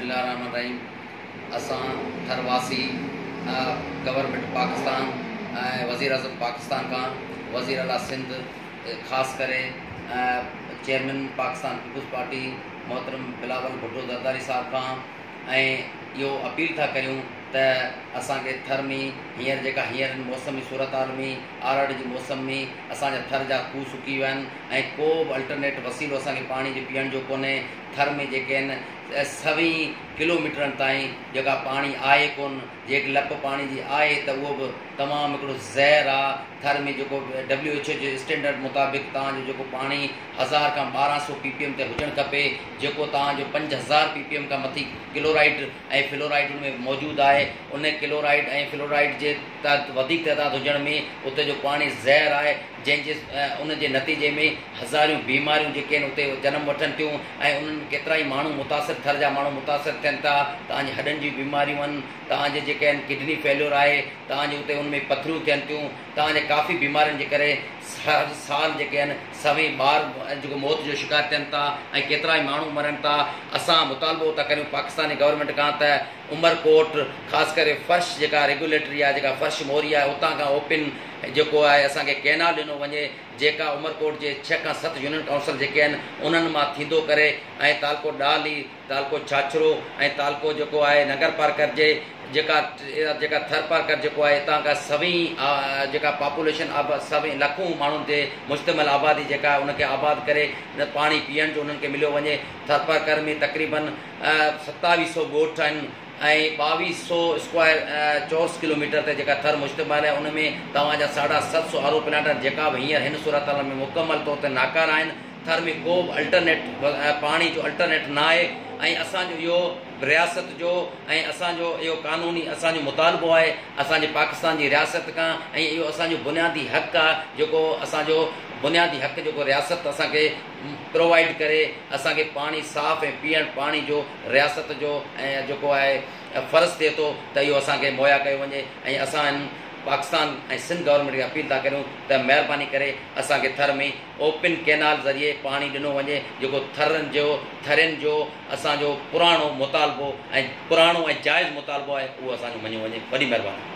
बिस्मिल्लाहिर्रहमानिर्रहीम। असां थरवासी गवर्नमेंट पाकिस्तान वज़ीर आज़म पाकिस्तान का वज़ीर आला सिंध ख़ास करे चेयरमैन पाकिस्तान पीपुल्स पार्टी मोहतरम बिलावल भुट्टो ज़रदारी साहब का यो अपील था करूँ त असांखे थर में हींअर जेका हींअर मौसमी सूरत हाल में आरड़ जी मौसम में असांजा थर जा खूह सुकी विया आहिनि ऐं को बि अल्टरनेट वसीलो असांखे पाणी जे पीअण जो कोन्हे। थर में जेके आहिनि 100 किलोमीटरनि ताईं जेका पाणी आहे कोन, जेकी लप पाणी जी आहे त उहो बि तमामु हिकिड़ो ज़हर आहे। थर में जेको WHO जे स्टैंडर्ड मुताबिक़ तव्हांजो जेको पाणी 1000 खां 1200 ppm ते हुजणु खपे, जेको तव्हांजो 5000 ppm खां मथे क्लोराइड ऐं फ्लोराइड में मौजूदु आहे। उन क्लोराइड ऐं फ्लोराइड जे वधीक तइदाद हुजण में उते जो पाणी ज़हर आहे, जंहिंजे उन जे नतीजे में हज़ारियूं बीमारियूं जेके आहिनि उते जनम वठनि थियूं ऐं उन्हनि केतिरा ई माण्हू मुतासिर, थर जा माण्हू मुतासिर थियनि था। तव्हांजे हॾनि जी बीमारियूं आहिनि, तव्हांजे जेके आहिनि किडनी फेल्योर आहे, तव्हांजे उते उन में पथरियूं थियनि थियूं, तव्हांजे काफ़ी बीमारियुनि जे करे हर साल जेके आहिनि सभई ॿार जेको मौत जो शिकार थियनि था ऐं केतिरा ई माण्हू मरनि था। असां मुतालबो था करियूं पाकिस्तानी गवर्नमेंट खां त उमरकोट ख़ासि करे फर्श जेका रेगुलेटरी आहे, जेका फर्श मोरी आहे, उतां खां ओपन जेको आहे असांखे कैनाल ॾिनो वञे, जेका उमरकोट जे 6 खां 7 यूनियन काउंसिल जेके आहिनि उन्हनि मां थींदो करे ऐं तालको डाली, तालको छाछरो ऐं तालको जेको आहे नगर पार्कर जे जेका थर पार्कर जेको आहे हितां खां सभई जेका पॉपुलेशन सभई लखूं माण्हुनि ते मुश्तमिल आबादी जेका आहे उनखे आबाद करे पाणी पीअण जो उन्हनि खे मिलियो वञे। थर पार्कर में तक़रीबन 2700 ॻोठ आहिनि ऐं 2200 स्क्वायर चौरस किलोमीटर ते जेका थर मुश्तमिल आहे। उन में तव्हांजा 750 आरो प्लांट जेका बि हींअर हिन सूरत हाल में मुकमल तौर ते नाकार आहिनि। थर में को बि अल्टरनेट पाणी जो अल्टरनेट न आहे ऐं असांजो इहो रियासत जो ऐं असांजो इहो क़ानूनी असांजो मुतालबो आहे असांजे पाकिस्तान जी रियासत खां, ऐं इहो असांजो बुनियादी हक़ आहे जेको असांजो बुनियादी हक़ जेको रियासत असांखे प्रोवाइड करे असांखे पाणी साफ़ ऐं पीअण पाणी जो रियासत जो ऐं जेको आहे फ़र्ज़ु थिए थो त इहो असांखे मुहैया कयो वञे। ऐं असां पाकिस्तान ऐं सिंध गवर्नमेंट खे अपील था करियूं त महिरबानी करे असांखे थर में ओपन कैनाल ज़रिए पाणी ॾिनो वञे, जेको थरनि जो असांजो पुराणो मुतालबो ऐं पुराणो ऐं जाइज़ मुतालबो आहे उहो असांजो मञियो वञे। वॾी महिरबानी।